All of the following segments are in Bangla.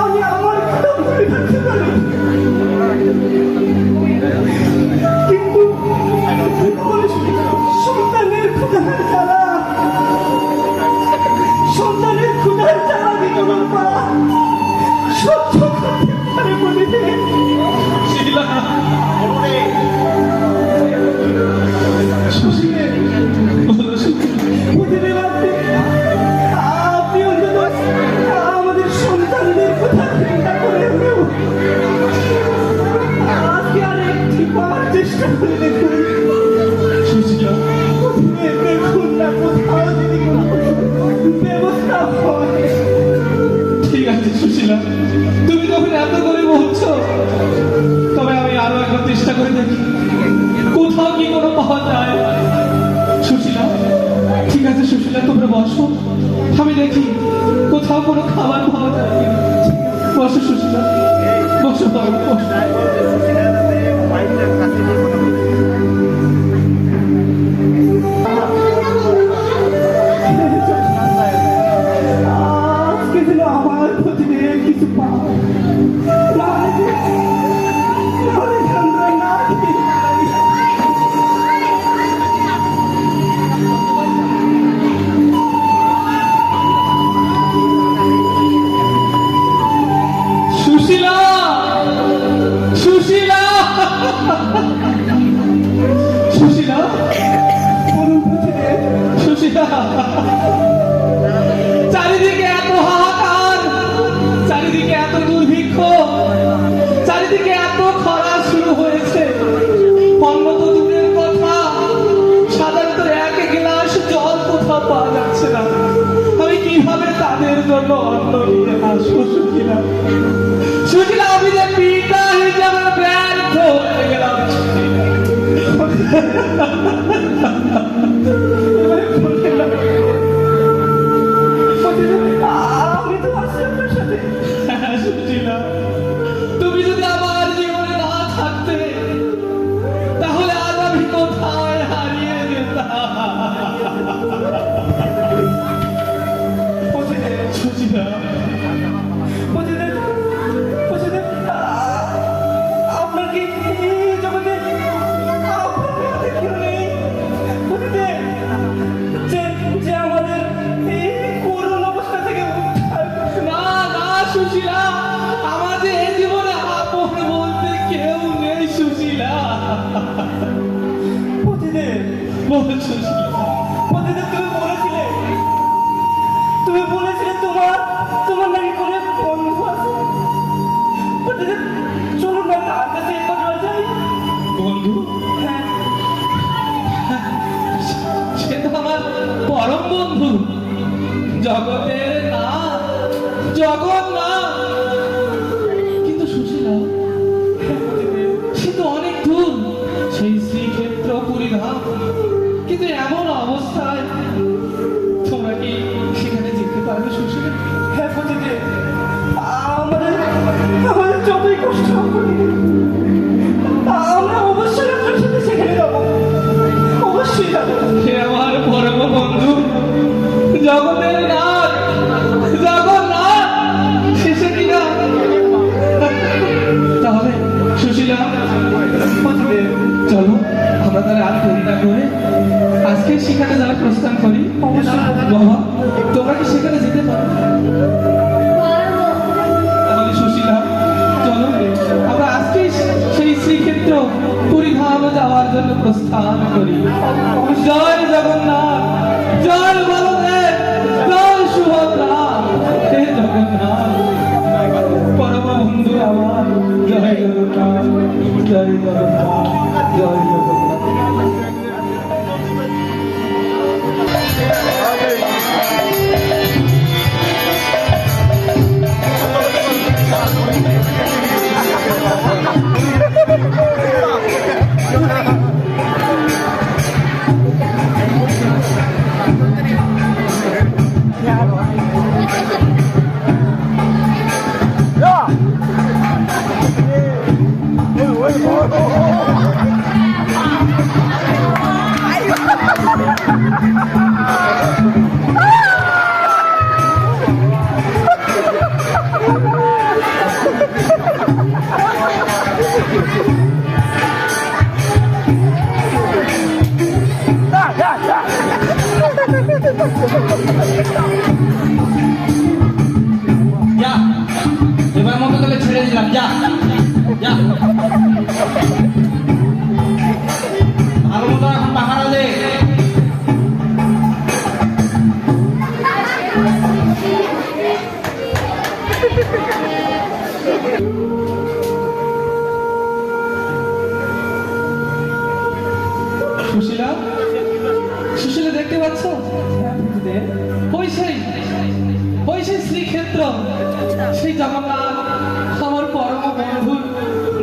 আমি আমার কথা ভুলে থাকতে পারি, কিন্তু সন্তানের ক্ষুধার জ্বালা, সন্তানের ক্ষুধার জ্বালা দিল বাবা সহ্য করতে পারে বলিতে আপনি আমাদের সন্তানদের কথা চিন্তা করে আজকে আর একটি পাওয়ার চেষ্টা করে দেখুন, দেখুন না কোথাও যদি কোনো ব্যবস্থা হয়। ঠিক আছে সুশীলা, তুমি যখন এত করে বলছো, তবে আমি আরো একবার চেষ্টা করে দেখি কোথাও কি কোনো পাওয়া যায়। সুশীলা, ঠিক আছে সুশীলা, তোমরা বসো, আমি দেখি কোথাও কোনো খাবার পাওয়া যায় কিনা। বসো সুশীলা, বসো বাবা, বসো। আজকে যেন আমার প্রতিদিন কিছু পাওয়া সুশীলা, সুশীলা, সুশীলা, সুশীলা, চারিদিকে এত হাহাকার, চারিদিকে এত দুর্ভিক্ষ, চারিদিকে এত খরা শুরু হয়েছে, অন্য তো দূরের কথা, সাধারণত এক গ্লাস জল কোথাও পাওয়া যাচ্ছে না। আমি কিভাবে তাদের জন্য অন্ন নিয়ে আসবো সুশীলা? সুশীলা, আমি যে পিতা হিসাবে ব্যর্থ হয়ে গেলাম। সুশীলা, তুমি যদি আমার জীবনে না থাকতে, তাহলে আজ আমি কোথায় হারিয়ে যেতাম। সুশীলা, আপনার কি জগতে কেউ নেই যে আমাদের এই করুণ অবস্থা থেকে উদ্ধার করবে? না না সুশীলা, আমাদের এই জীবনে আপন বলতে কেউ নেই সুশীলা। প্রতিদিন বল সুশীলা, প্রতিদিন তুমি বলেছিলে তোমার নাকি করে বন্ধু আছে। প্রতিদিন চলুন না তার কাছে একবার যাই। বন্ধু? হ্যাঁ, সে তো আমার পরম বন্ধু, জগতের না, জগৎ না। কিন্তু সুশীলা, সে তো অনেক দূর, সেই শ্রীক্ষেত্র পুরীধাম। কিন্তু এমন অবস্থায় তোমরা কি সেখানে যেতে পারবে সুশীলা? হ্যাঁ প্রতিদিন আমাদের যতই কষ্ট করি আমরা অবশ্যই আপনার সাথে সেখানে যাবো, অবশ্যই যাবো। সে আমার পরম বন্ধু, জগতের নাথ, জগন্নাথ, শেষে কিনা। তাহলে সুশীলা, চলো আমরা তাহলে আর দেরি না করে আজকে সেখানে যাওয়ার প্রস্থান করি। বাবা, তোমরা কি সেখানে যেতে পারো? তাহলে সুশীলা, চলো আমরা আজকে সেই শ্রীক্ষেত্র পুরীধাম যাওয়ার জন্য প্রস্থান করি। জয় জগন্নাথ, জয় বলদেব, জয় সুভদ্রা, হে জগন্নাথ, পরম বন্ধু আমার, জয় জগন্নাথ, জয় জগন্নাথ, জয় জগন্নাথ। সেই শ্রীক্ষেত্র, সেই জগন্নাথ আমার পরম বন্ধুর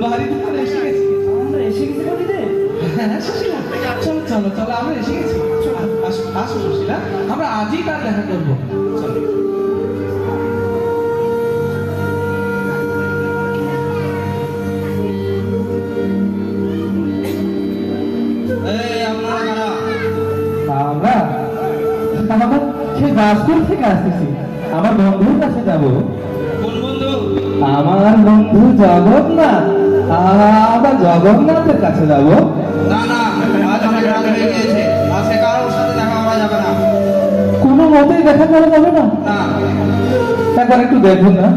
বাড়িতে আমরা এসে গেছি। আমরা এসে গেছি বাড়িতে। হ্যাঁ সুশীলা, চলো চলো চলো, আমরা এসে গেছি। আসো আসো সুশীলা, আমরা আজই তার দেখা করবো। চলো। আমরা আমরা সেই দাসপুর থেকে আসতেছি, আমার বন্ধুর কাছে যাব। কোন বন্ধু? আমার বন্ধু জগন্নাথ, আমরা জগন্নাথের কাছে যাব। না না, আজ অনেক রাত হয়ে গিয়েছে, আজকে কারোর সাথে দেখা করা যাবে না। কোনো মতেই দেখা করা যাবে না? না, একবার একটু দেখুন না।